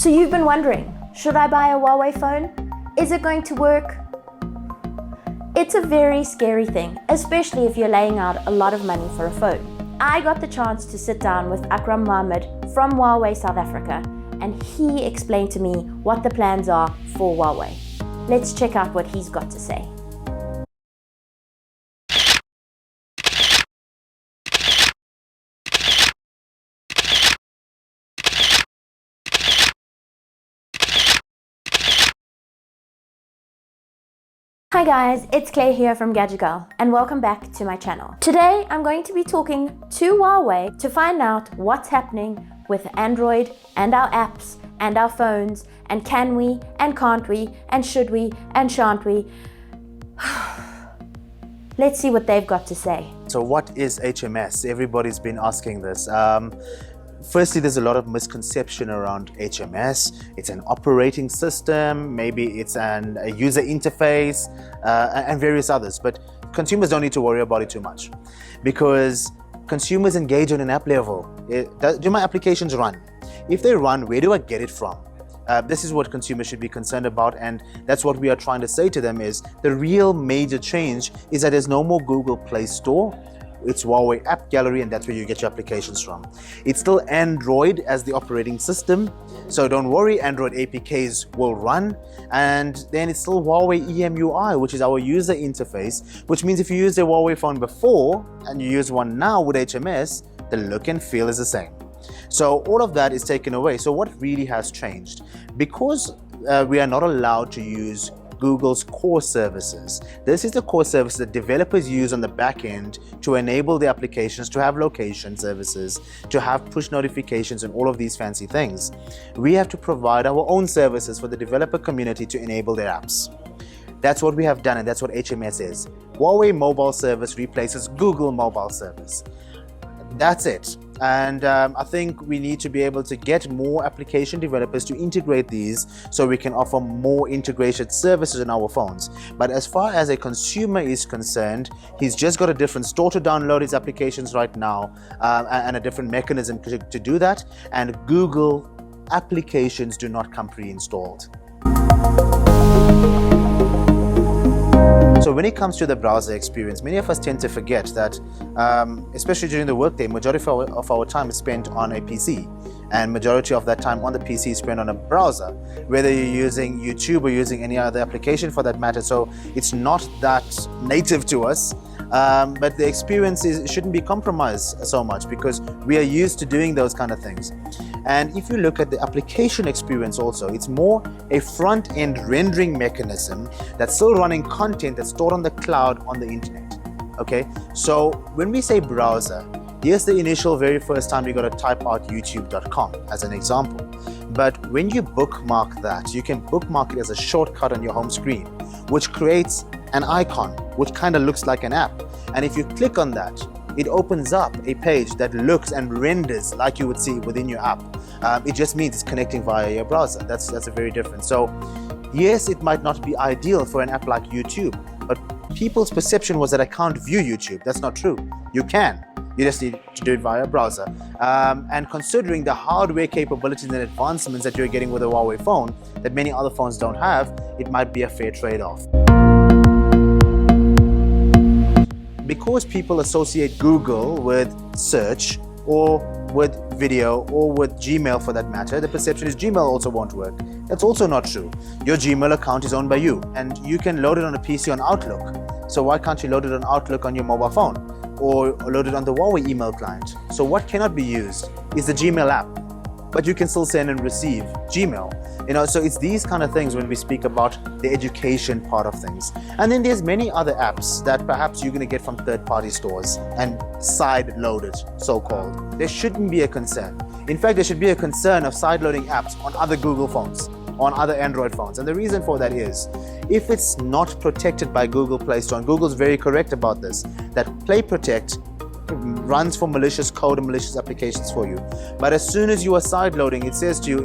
So you've been wondering, should I buy a Huawei phone? Is it going to work? It's a very scary thing, especially if you're laying out a lot of money for a phone. I got the chance to sit down with Akram Mohammed from Huawei South Africa, and he explained to me what the plans are for Huawei. Let's check out what he's got to say. Hi guys, it's Claire here from Gadget Girl, and welcome back to my channel. Today I'm going to be talking to Huawei to find out what's happening with Android and our apps and our phones, and can we and can't we and should we and shan't we. Let's see what they've got to say. So what is HMS? Everybody's been asking this. Firstly, there's a lot of misconception around HMS. It's an operating system, maybe it's a user interface, and various others. But consumers don't need to worry about it too much, because consumers engage on an app level. Do my applications run? If they run, where do I get it from? This is what consumers should be concerned about, and that's what we are trying to say to them is the real major change is that there's no more Google Play Store. It's Huawei App Gallery, and that's where you get your applications from. It's still Android as the operating system, so don't worry, Android APKs will run. And then it's still Huawei EMUI, which is our user interface, which means if you used a Huawei phone before and you use one now with HMS, the look and feel is the same. So all of that is taken away. So what really has changed? Because we are not allowed to use Google's core services. This is the core service that developers use on the back end to enable the applications to have location services, to have push notifications and all of these fancy things. We have to provide our own services for the developer community to enable their apps. That's what we have done, and that's what HMS is. Huawei Mobile Service replaces Google Mobile Service. That's it. And I think we need to be able to get more application developers to integrate these so we can offer more integrated services in our phones. But as far as a consumer is concerned, he's just got a different store to download his applications right now, and a different mechanism to do that. And Google applications do not come pre-installed. So when it comes to the browser experience, many of us tend to forget that, especially during the workday, majority of our time is spent on a PC, and majority of that time on the PC is spent on a browser, whether you're using YouTube or using any other application for that matter. So it's not that native to us, but the experience shouldn't be compromised so much because we are used to doing those kind of things. And if you look at the application experience also, it's more a front-end rendering mechanism that's still running content that's stored on the cloud on the internet. Okay, so when we say browser, here's the initial very first time you got to type out youtube.com as an example. But when you bookmark that, you can bookmark it as a shortcut on your home screen, which creates an icon which kind of looks like an app. And if you click on that, it opens up a page that looks and renders like you would see within your app. It just means it's connecting via your browser. That's a very different. So yes, it might not be ideal for an app like YouTube, but people's perception was that I can't view YouTube. That's not true. You can. You just need to do it via browser. And considering the hardware capabilities and advancements that you're getting with a Huawei phone that many other phones don't have, it might be a fair trade-off. Because people associate Google with search or with video or with Gmail for that matter, the perception is Gmail also won't work. That's also not true. Your Gmail account is owned by you, and you can load it on a PC on Outlook. So why can't you load it on Outlook on your mobile phone or load it on the Huawei email client? So what cannot be used is the Gmail app, but you can still send and receive Gmail. So it's these kind of things when we speak about the education part of things. And then there's many other apps that perhaps you're going to get from third-party stores and side-loaded, so-called. There shouldn't be a concern. In fact, there should be a concern of side-loading apps on other Google phones, on other Android phones. And the reason for that is, if it's not protected by Google Play Store, and Google's very correct about this, that Play Protect runs for malicious code and malicious applications for you. But as soon as you are side loading, it says to you,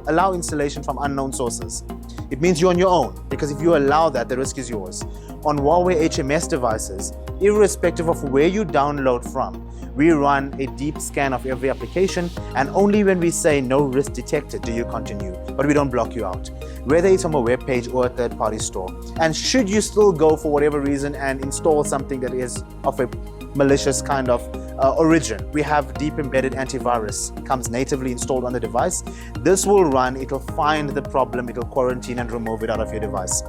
allow installation from unknown sources. it means you're on your own, because if you allow that, the risk is yours. On Huawei HMS devices, irrespective of where you download from, we run a deep scan of every application, and only when we say no risk detected do you continue, but we don't block you out, whether it's from a web page or a third-party store. And should you still go for whatever reason and install something that is of a malicious kind of origin, we have deep embedded antivirus. It comes natively installed on the device. This will run, it'll find the problem, it'll quarantine and remove it out of your device.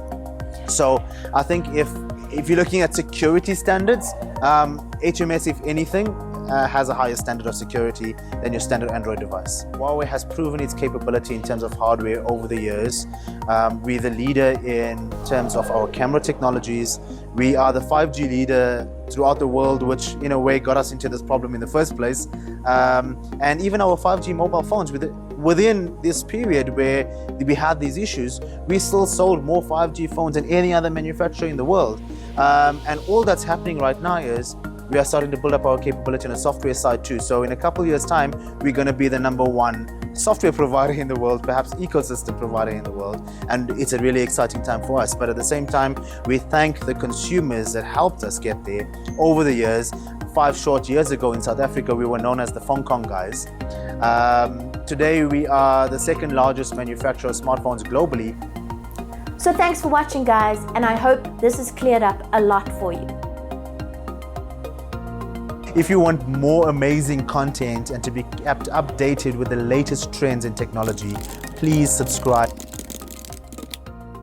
So I think if you're looking at security standards, HMS, if anything, has a higher standard of security than your standard Android device. Huawei has proven its capability in terms of hardware over the years. We're the leader in terms of our camera technologies. We are the 5G leader throughout the world, which in a way got us into this problem in the first place. And even our 5G mobile phones, within this period where we had these issues, we still sold more 5G phones than any other manufacturer in the world. And all that's happening right now is we are starting to build up our capability on the software side too. So in a couple of years' time, we're going to be the #1 software provider in the world, perhaps ecosystem provider in the world. And it's a really exciting time for us. But at the same time, we thank the consumers that helped us get there over the years. 5 short years ago in South Africa, we were known as the Hong Kong guys. Today, we are the 2nd largest manufacturer of smartphones globally. So thanks for watching, guys, and I hope this has cleared up a lot for you. If you want more amazing content and to be kept updated with the latest trends in technology, please subscribe.